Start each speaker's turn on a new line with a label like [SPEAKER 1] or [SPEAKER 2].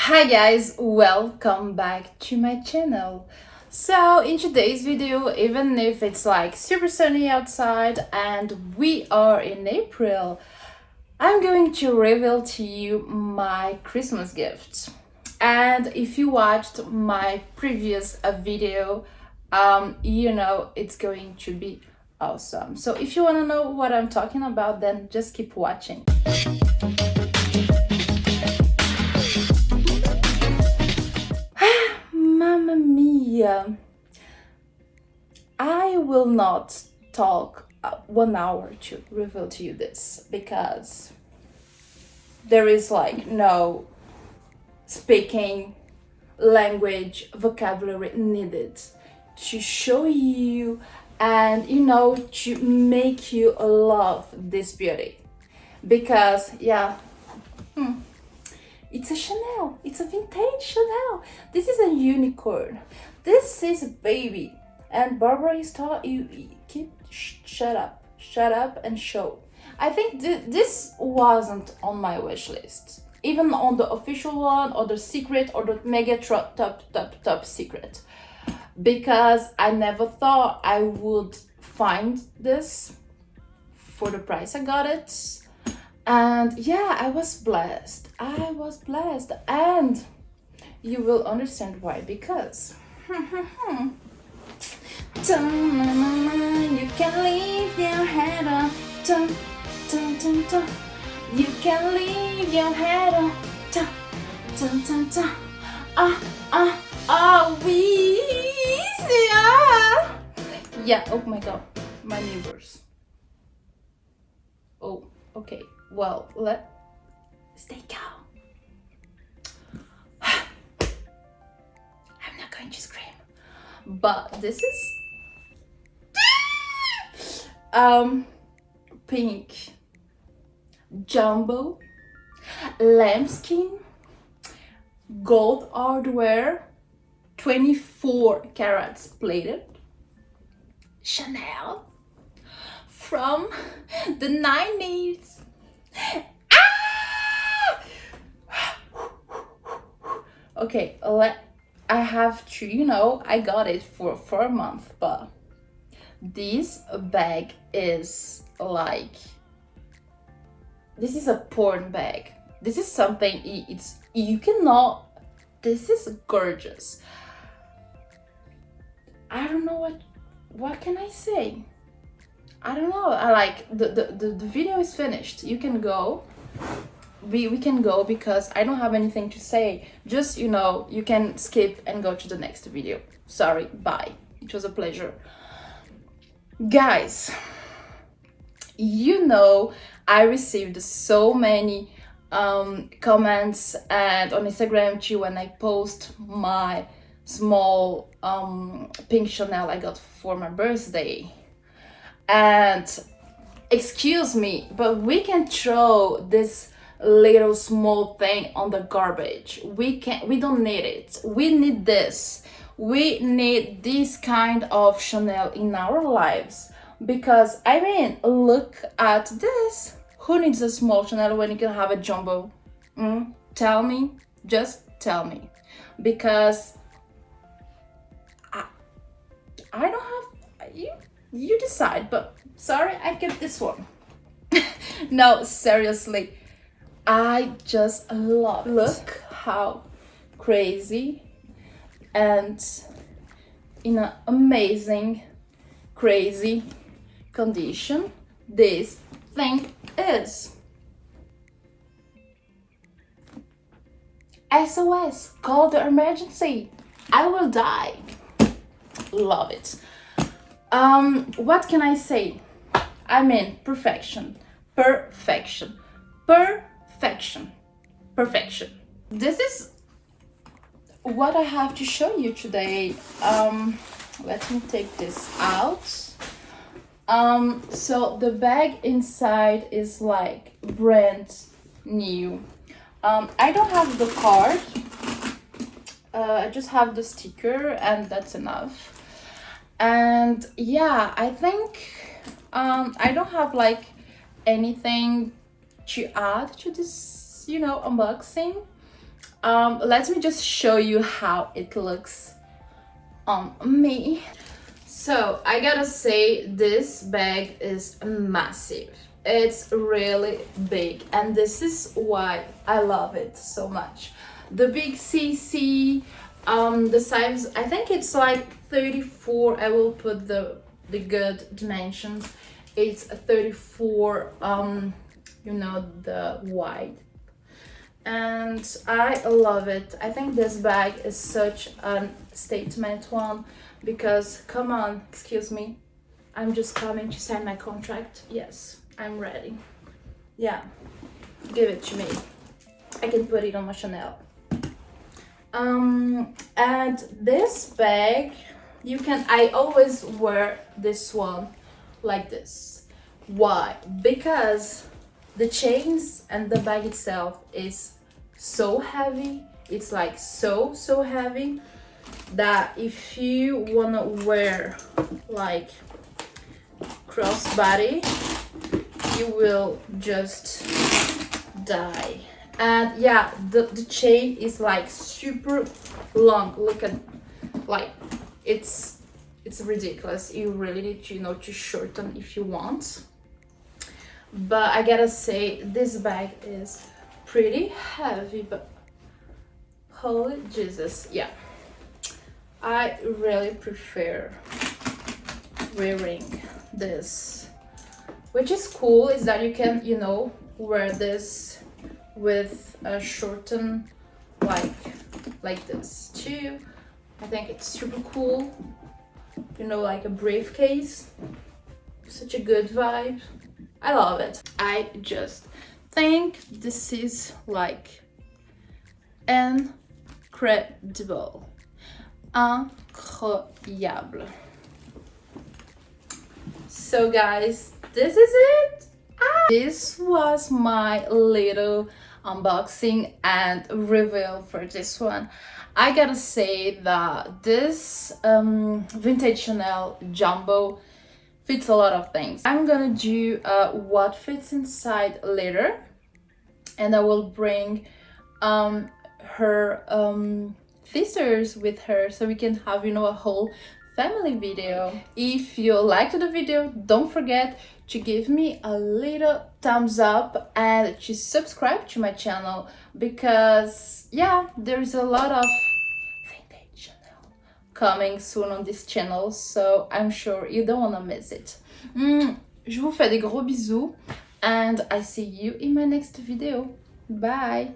[SPEAKER 1] Hi guys, welcome back to my channel. So in today's video, even if it's like super sunny outside and we are in April, I'm going to reveal to you my Christmas gift. And if you watched my previous video, you know it's going to be awesome. So if you want to know what I'm talking about, then just keep watching. Mamma mia. I will not talk 1 hour to reveal to you this because there is like no speaking language vocabulary needed to show you and to make you love this beauty because it's a Chanel. It's a vintage Chanel. This is a unicorn. This is a baby. And Barbara is you keep shut up and show. I think this wasn't on my wish list, even on the official one or the secret or the mega top secret, because I never thought I would find this for the price I got it. And yeah, I was blessed, and you will understand why, because you can leave your head on, you can leave your head on, yeah, oh my god, my neighbors. Oh, okay. Well, stay calm. I'm not going to scream. But this is pink jumbo lambskin gold hardware 24 carats plated Chanel from the 90s. Okay, I have to, I got it for a month, but this bag is like, this is a porn bag. This is something, this is gorgeous. I don't know what can I say? I don't know. I like the video is finished. You can go. We can go because I don't have anything to say. Just you can skip and go to the next video. Sorry, bye. It was a pleasure. Guys, I received so many comments and on Instagram too when I post my small pink Chanel I got for my birthday. And excuse me, but we can throw this little small thing on the garbage. We don't need it. We need this. We need this kind of Chanel in our lives, because look at this. Who needs a small Chanel when you can have a jumbo? Tell me, just tell me, because I don't have you decide, but sorry, I get this one. No, seriously, I just love it. Look how crazy and in an amazing, crazy condition this thing is. SOS, call the emergency. I will die. Love it. What can I say? Perfection. This is what I have to show you today. Let me take this out. So the bag inside is like brand new. I don't have the card. I just have the sticker and that's enough. And yeah, I think I don't have like anything to add to this, unboxing. Let me just show you how it looks on me. So I gotta say, this bag is massive. It's really big, and this is why I love it so much. The big CC, the size, I think it's like 34. I will put the good dimensions. It's a 34, you know, the wide, and I love it. I think this bag is such a statement one, because come on, excuse me, I'm just coming to sign my contract. Yes, I'm ready. Yeah, give it to me. I can put it on my Chanel. And this bag, you can, I always wear this one like this. Why? Because the chains and the bag itself is so heavy. It's like so heavy that if you wanna wear like crossbody, you will just die. And yeah, the chain is like super long. Look at, like, it's ridiculous. You really need to, you know, to shorten if you want. But I gotta say, this bag is pretty heavy, but holy Jesus, yeah, I really prefer wearing this. Which is cool is that you can, you know, wear this with a shorten like this too. I think it's super cool, you know, like a briefcase. Such a good vibe. I love it. I just think this is like incredible. Incroyable. So guys, this is it. This was my little unboxing and reveal for this one. I gotta say that this vintage Chanel jumbo fits a lot of things. I'm gonna do what fits inside later, and I will bring her sisters with her, so we can have, you know, a whole family video. If you liked the video, don't forget to give me a little thumbs up and to subscribe to my channel, because yeah, there's a lot of vintage Chanel coming soon on this channel, so I'm sure you don't want to miss it. Je vous fais des gros bisous, and I see you in my next video. Bye.